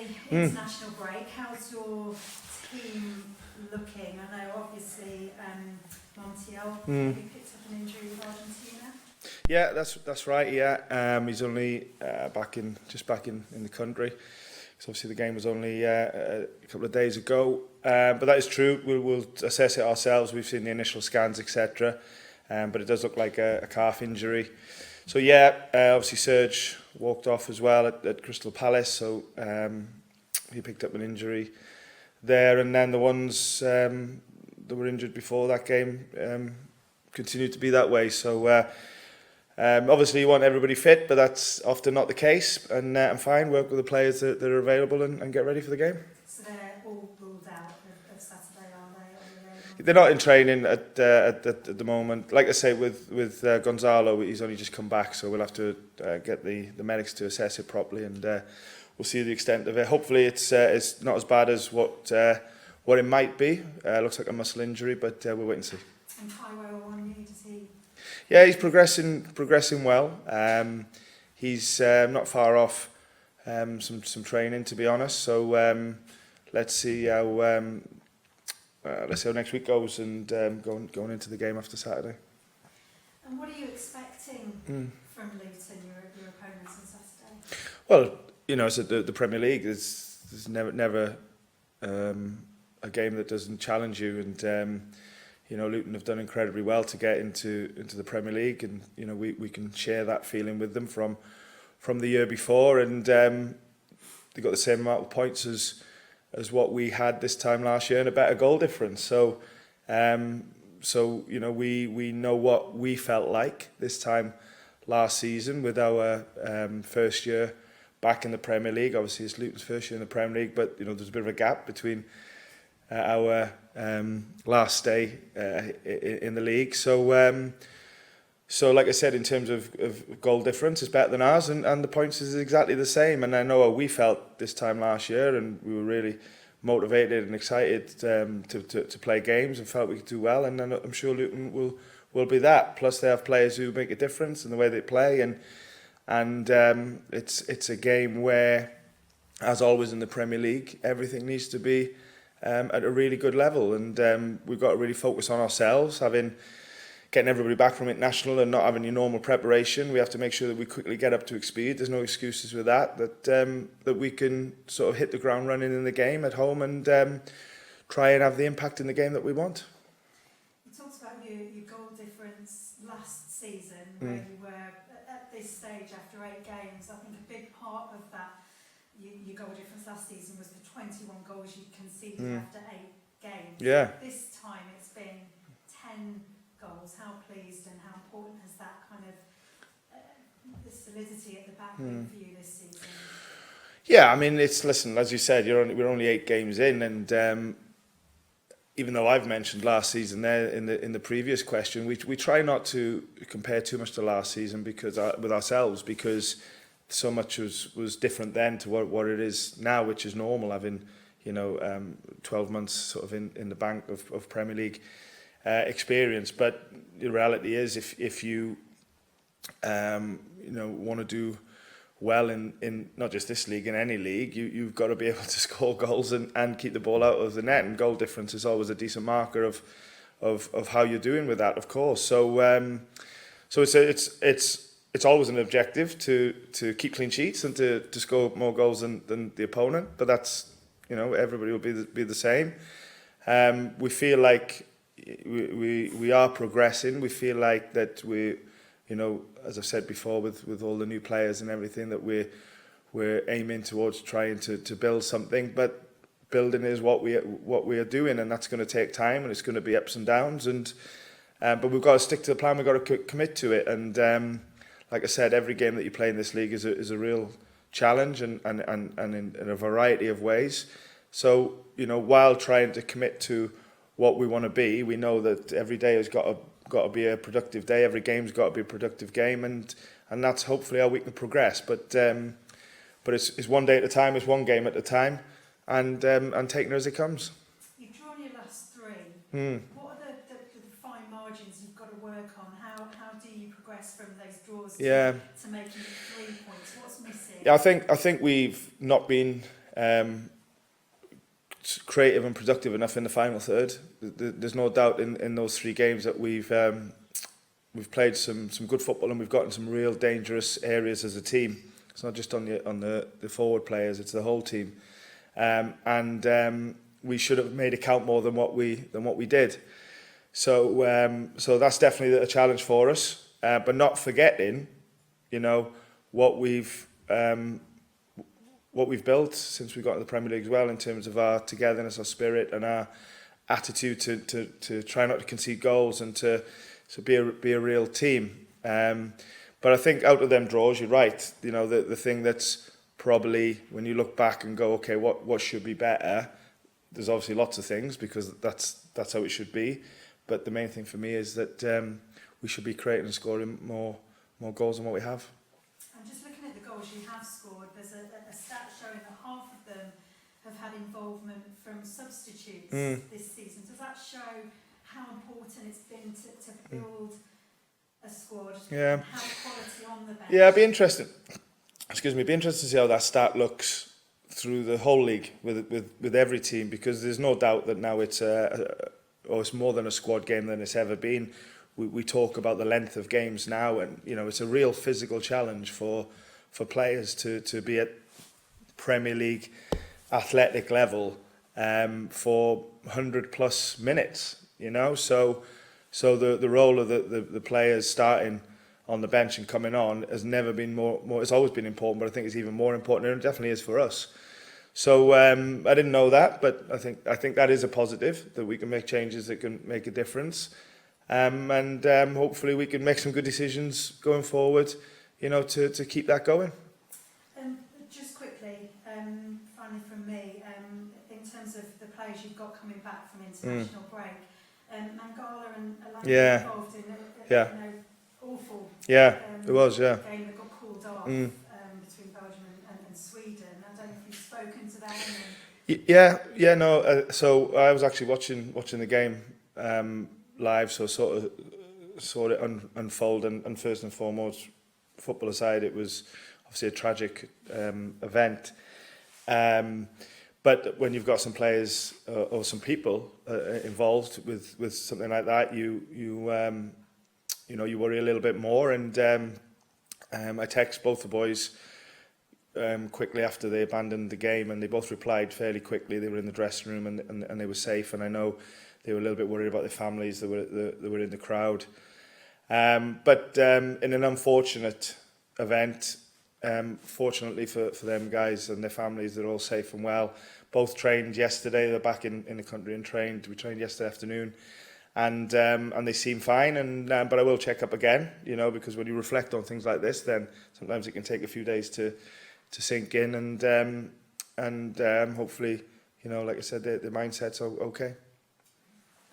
the international break, how's your team looking? I know obviously Montiel maybe picked up an injury with Argentina. Yeah, that's right. Yeah, he's only back in the country. So obviously the game was only a couple of days ago. But that is true. We'll assess it ourselves. We've seen the initial scans, etc. But it does look like a calf injury. So yeah, obviously Serge walked off as well at Crystal Palace. So he picked up an injury there, and then the ones that were injured before that game continued to be that way. So obviously you want everybody fit, but that's often not the case. And I'm fine, work with the players that are available and get ready for the game. So they're all ruled out of Saturday, are they? They're not in training at the moment. Like I say, with Gonzalo, he's only just come back, so we'll have to get the medics to assess it properly, and we'll see the extent of it. Hopefully it's not as bad as what it might be. Looks like a muscle injury, but we'll wait and see. And Taiwo Awoniyi, does he? Yeah, he's progressing well. He's not far off some training, to be honest. So let's see how next week goes, and going into the game after Saturday. And what are you expecting from Luton, your opponents on Saturday? Well, you know, it's the Premier League. There's never a game that doesn't challenge you, and you know, Luton have done incredibly well to get into the Premier League, and you know, we can share that feeling with them from the year before, and they got the same amount of points as what we had this time last year, and a better goal difference. So you know, we know what we felt like this time last season with our first year back in the Premier League. Obviously, it's Luton's first year in the Premier League, but you know, there's a bit of a gap between our last stay in the league. So like I said, in terms of goal difference, it's better than ours, and the points is exactly the same. And I know how we felt this time last year, and we were really motivated and excited to play games and felt we could do well. And I'm sure Luton will be that. Plus, they have players who make a difference in the way they play, and it's a game where, as always in the Premier League, everything needs to be at a really good level, and we've got to really focus on ourselves, getting everybody back from international and not having your normal preparation. We have to make sure that we quickly get up to speed. There's no excuses with that we can sort of hit the ground running in the game at home and try and have the impact in the game that we want. You talked about your goal difference last season, where you were at this stage after 8 games. I think a big part of that, your goal difference last season, was the 21 goals you conceded after 8 games. Yeah. This time it's been 10 goals. How pleased and how important has that kind of the solidity at the back been for you this season? Yeah, I mean, listen, as you said, we're only 8 games in, and even though I've mentioned last season there in the previous question, we try not to compare too much to last season with ourselves, because so much was different then to what it is now, which is normal, having 12 months sort of in the bank of Premier League experience. But the reality is, if you want to do well in not just this league, in any league, you've got to be able to score goals and keep the ball out of the net, and goal difference is always a decent marker of how you're doing with that, of course. So it's always an objective to keep clean sheets and to score more goals than the opponent, but that's, everybody will be the same. We feel like we are progressing. We feel like that we, as I've said before, with all the new players and everything, that we're aiming towards trying to build something. But building is what we are doing, and that's going to take time, and it's going to be ups and downs. But we've got to stick to the plan. We've got to commit to it. And like I said, every game that you play in this league is a real challenge, and in a variety of ways. So while trying to commit to what we want to be, we know that every day has got to be a productive day. Every game's got to be a productive game, and that's hopefully how we can progress. But it's one day at a time. It's one game at a time, and taking it as it comes. You've drawn your last 3. What are the fine margins you've got to work on? How do you progress from those draws to making 3 points? What's missing? Yeah, I think we've not been creative and productive enough in the final third. There's no doubt in those 3 games that we've played some good football, and we've gotten some real dangerous areas as a team. It's not just on the forward players; it's the whole team. We should have made it count more than what we did. So that's definitely a challenge for us. But not forgetting, what we've built since we got to the Premier League as well, in terms of our togetherness, our spirit, and our attitude to try not to concede goals and to be a real team. But I think out of them draws, you're right. The thing that's probably, when you look back and go, okay, what should be better? There's obviously lots of things, because that's how it should be. But the main thing for me is that we should be creating and scoring more goals than what we have. I'm just looking at the goals you have scored. There's a stat showing that half of them have had involvement from substitutes this season. Does that show how important it's been to build a squad and have quality on the bench? Yeah, it'd be interesting. It'd be interesting to see how that stat looks through the whole league with every team, because there's no doubt that now it's more than a squad game than it's ever been. We talk about the length of games now, and it's a real physical challenge for players to be at Premier League athletic level for 100+ minutes. So the role of the players starting on the bench and coming on has never been more. It's always been important, but I think it's even more important, and it definitely is for us. So I didn't know that, but I think that is a positive, that we can make changes that can make a difference, and hopefully we can make some good decisions going forward, to keep that going. Just quickly, finally from me, in terms of the players you've got coming back from international break, Mangala and Elanga involved in an awful it was game that got called off between Belgium and Sweden. I don't know if you've spoken to them. So I was actually watching the game live, so sort of saw it unfold, and first and foremost, football aside, it was obviously a tragic event. But when you've got some players or some people involved with something like that, you worry a little bit more. And I text both the boys quickly after they abandoned the game, and they both replied fairly quickly. They were in the dressing room and they were safe. And I know they were a little bit worried about their families that were in the crowd. But in an unfortunate event, fortunately for them guys and their families, they're all safe and well. Both trained yesterday. They're back in the country and trained. We trained yesterday afternoon, and they seem fine. But I will check up again, because when you reflect on things like this, then sometimes it can take a few days to sink in, and hopefully, like I said, the mindset's okay.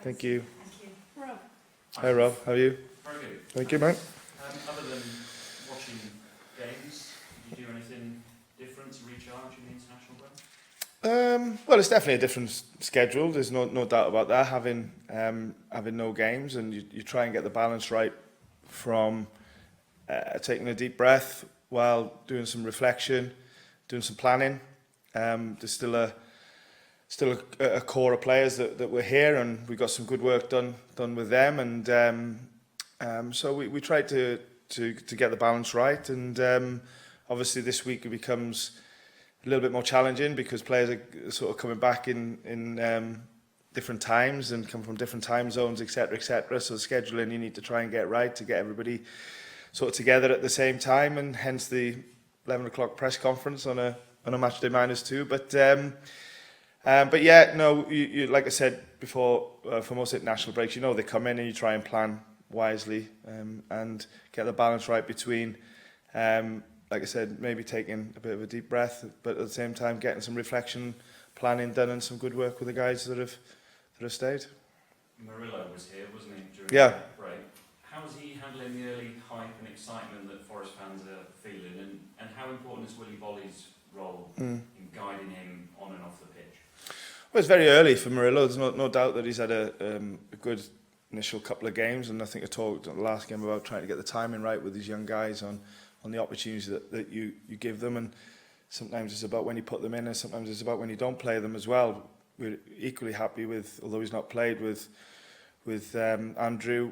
Thank you. Rob. Hi Rob, how are you? Very good. Thank you, mate. Other than watching games, do you do anything different to recharge in the international break? Well, it's definitely a different schedule. There's no doubt about that. Having no games, and you try and get the balance right from taking a deep breath while doing some reflection, doing some planning. There's still a core of players that were here, and we got some good work done with them, and so we tried to get the balance right, and obviously this week it becomes a little bit more challenging because players are sort of coming back in different times and come from different time zones, etc. So the scheduling you need to try and get right to get everybody sort of together at the same time, and hence the 11 o'clock press conference on a match day -2. But yeah, no, you like I said before, for most international breaks, they come in and you try and plan wisely and get the balance right between, like I said, maybe taking a bit of a deep breath, but at the same time getting some reflection, planning done, and some good work with the guys that have stayed. Murillo was here, wasn't he, during the break? How is he handling the early hype and excitement that Forest fans are feeling, and how important is Willy Bolly's role in guiding him on and off the pitch? Well, it's very early for Murillo. There's no doubt that he's had a good initial couple of games, and I think I talked at the last game about trying to get the timing right with these young guys on the opportunities that you give them, and sometimes it's about when you put them in, and sometimes it's about when you don't play them as well. We're equally happy with, although he's not played, with Andrew,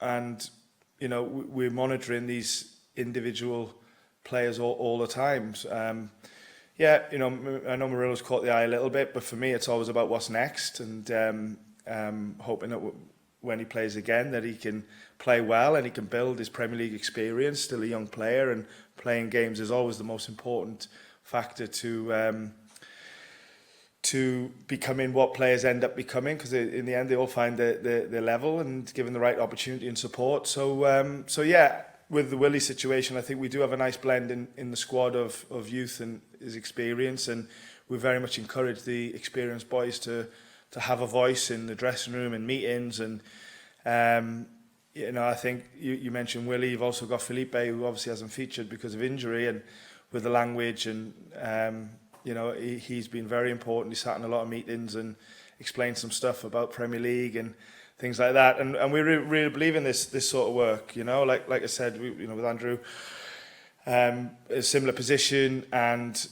and you know, we're monitoring these individual players all the time. Yeah, you know, I know Murillo's caught the eye a little bit, but for me, it's always about what's next, and hoping that when he plays again, that he can play well and he can build his Premier League experience. Still a young player, and playing games is always the most important factor to becoming what players end up becoming, because in the end they all find their level and given the right opportunity and support. So yeah, with the Willie situation, I think we do have a nice blend in the squad of youth and his experience, and we very much encourage the experienced boys to have a voice in the dressing room and meetings. And you know, I think you mentioned Willie. You've also got Felipe, who obviously hasn't featured because of injury, and with the language, and you know, he's been very important. He sat in a lot of meetings and explained some stuff about Premier League and things like that. And we really believe in this sort of work. You know, like I said, you know, with Andrew, a similar position, and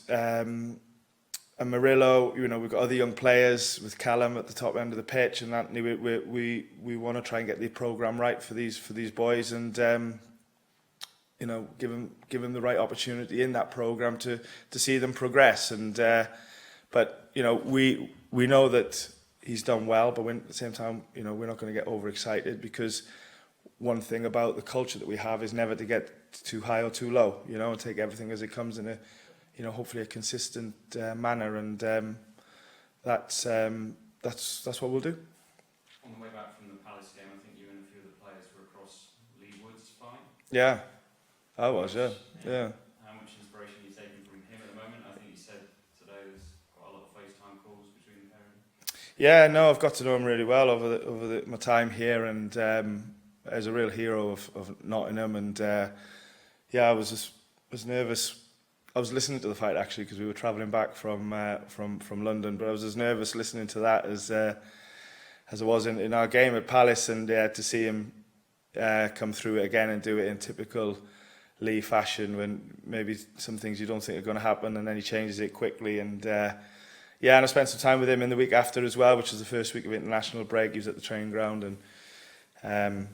Murillo, you know, we've got other young players with Callum at the top end of the pitch, and Anthony. We want to try and get the programme right for these boys, and you know, give them the right opportunity in that programme to see them progress. And but you know, we know that he's done well, but at the same time, you know, we're not going to get overexcited, because one thing about the culture that we have is never to get too high or too low. You know, and take everything as it comes in a, you know, hopefully a consistent manner, and that's what we'll do. On the way back from the Palace game, I think you and a few of the players were across Leigh Wood's fight. Yeah, I was. Yeah. How much inspiration are you taking from him at the moment? I think you said today there's quite a lot of FaceTime calls between the pair of them. Yeah, no, I've got to know him really well over my time here, and as a real hero of Nottingham. And yeah, I was nervous. I was listening to the fight actually, because we were travelling back from London, but I was as nervous listening to that as I was in our game at Palace, and to see him come through it again and do it in typical Leigh fashion, when maybe some things you don't think are going to happen, and then he changes it quickly. And yeah, and I spent some time with him in the week after as well, which was the first week of international break. He was at the training ground, and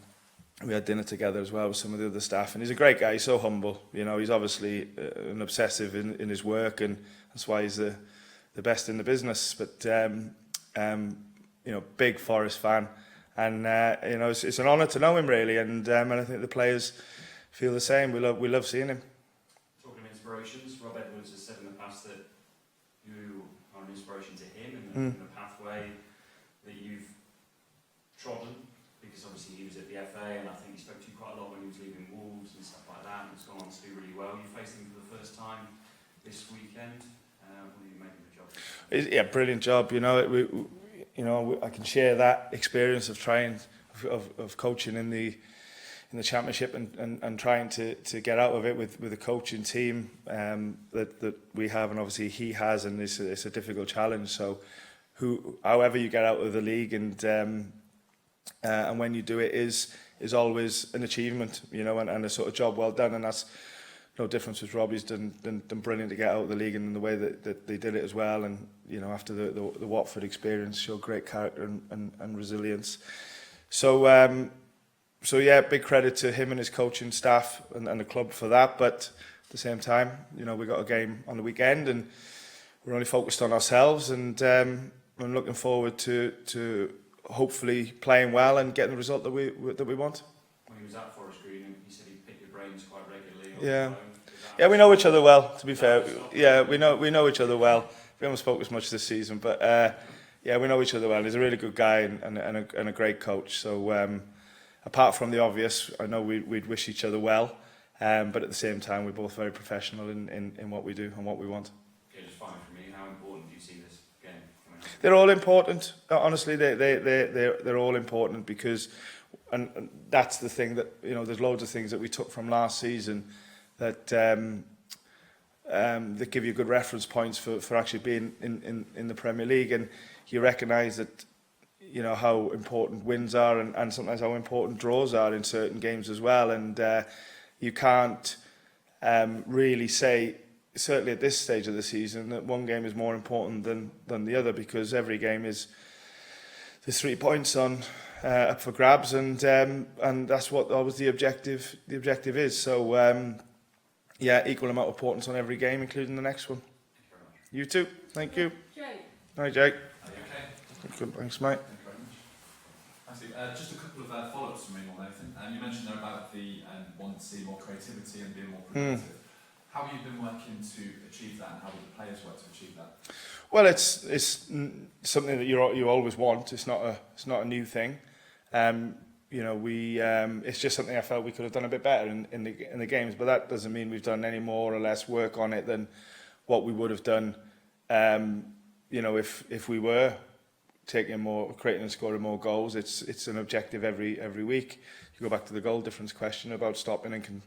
we had dinner together as well with some of the other staff. And he's a great guy. He's so humble. You know, he's obviously an obsessive in his work, and that's why he's the best in the business. But you know, big Forest fan, and you know, it's an honour to know him really. And I think the players feel the same. We love seeing him. Talking of inspirations, Rob Edwards has said in the past that you are an inspiration to him, and the pathway that you've trodden, because obviously he was at the FA, and I think he spoke to you quite a lot when he was leaving Wolves and stuff like that, and it's gone on to do really well. You faced him for the first time this weekend. What do you make of the job? Yeah, brilliant job. You know, I can share that experience of trying of coaching in the Championship, and trying to get out of it with a coaching team that we have, and obviously he has, and it's a difficult challenge. So however you get out of the league, and when you do it is always an achievement, you know, and a sort of job well done. And that's no difference with Rob. He's done brilliant to get out of the league, and in the way that they did it as well. And you know, after the Watford experience, showed great character and resilience. So yeah, big credit to him and his coaching staff and the club for that. But at the same time, you know, we got a game on the weekend, and we're only focused on ourselves. And I'm looking forward to hopefully playing well and getting the result that we want. When he was at Forest Green, he said he'd pick your brains quite regularly. Yeah, we know each other well. To be fair, yeah, we know each other well. We haven't spoken as much this season, but yeah, we know each other well. He's a really good guy and a great coach. So apart from the obvious, I know we'd wish each other well, but at the same time, we're both very professional in what we do and what we want. Okay, just finally for me, how important do you see this game? They're all important. Honestly, they're all important, because, and that's the thing that, you know, there's loads of things that we took from last season that that give you good reference points for actually being in the Premier League, and you recognise that, you know, how important wins are, and sometimes how important draws are in certain games as well. And you can't really say certainly at this stage of the season, that one game is more important than the other, because every game is, there's 3 points on up for grabs, and that's what always the objective is. So yeah, equal amount of importance on every game, including the next one. Thank you very much. You too. Thank you. Jake. Hi, Jake. Are you okay? Good, thanks, mate. Thank you very much. Actually, just a couple of follow-ups from me more than anything. You mentioned there about the wanting to see more creativity and being more productive. How have you been working to achieve that, and how do the players work to achieve that? Well, it's something that you always want. It's not a new thing. You know, it's just something I felt we could have done a bit better in the games, but that doesn't mean we've done any more or less work on it than what we would have done. You know, if we were creating and scoring more goals, it's an objective every week. You go back to the goal difference question about stopping and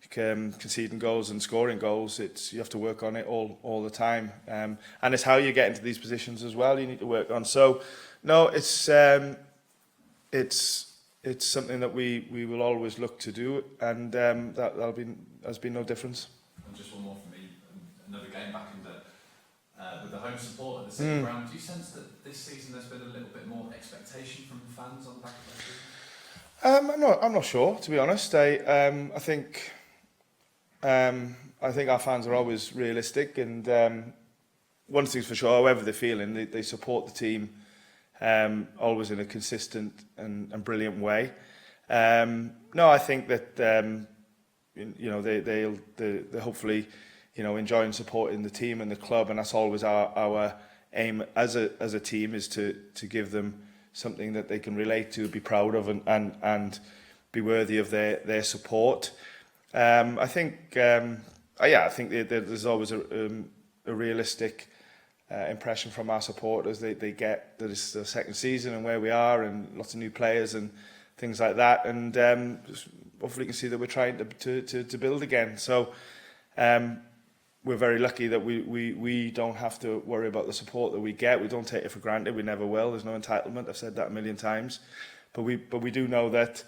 conceding goals and scoring goals. You have to work on it all the time, and it's how you get into these positions as well. You need to work on. So, no, it's something that we will always look to do, and has been no difference. And just one more for me. Another game back in with the home support at the City Ground. Do you sense that this season there's been a little bit more expectation from the fans on the back of that season? I'm not sure, to be honest. I think our fans are always realistic, and one thing's for sure, however they're feeling, they support the team always in a consistent and brilliant way. No, I think that you know, they hopefully, you know, enjoy and supporting the team and the club, and that's always our aim as a team, is to give them something that they can relate to, be proud of, and be worthy of their support. I think there's always a realistic impression from our supporters. They get that it's the second season and where we are, and lots of new players and things like that, and hopefully you can see that we're trying to build again. So we're very lucky that we don't have to worry about the support that we get. We don't take it for granted. We never will. There's no entitlement. I've said that a million times, but we do know that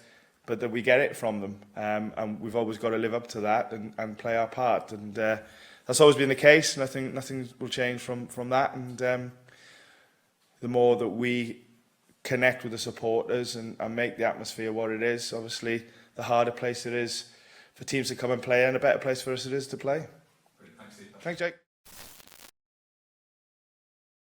we get it from them, and we've always got to live up to that and play our part. And that's always been the case. Nothing will change from that. And the more that we connect with the supporters and make the atmosphere what it is, obviously, the harder place it is for teams to come and play, and a better place for us it is to play. Brilliant. Thanks, Steve. Thanks, Jake.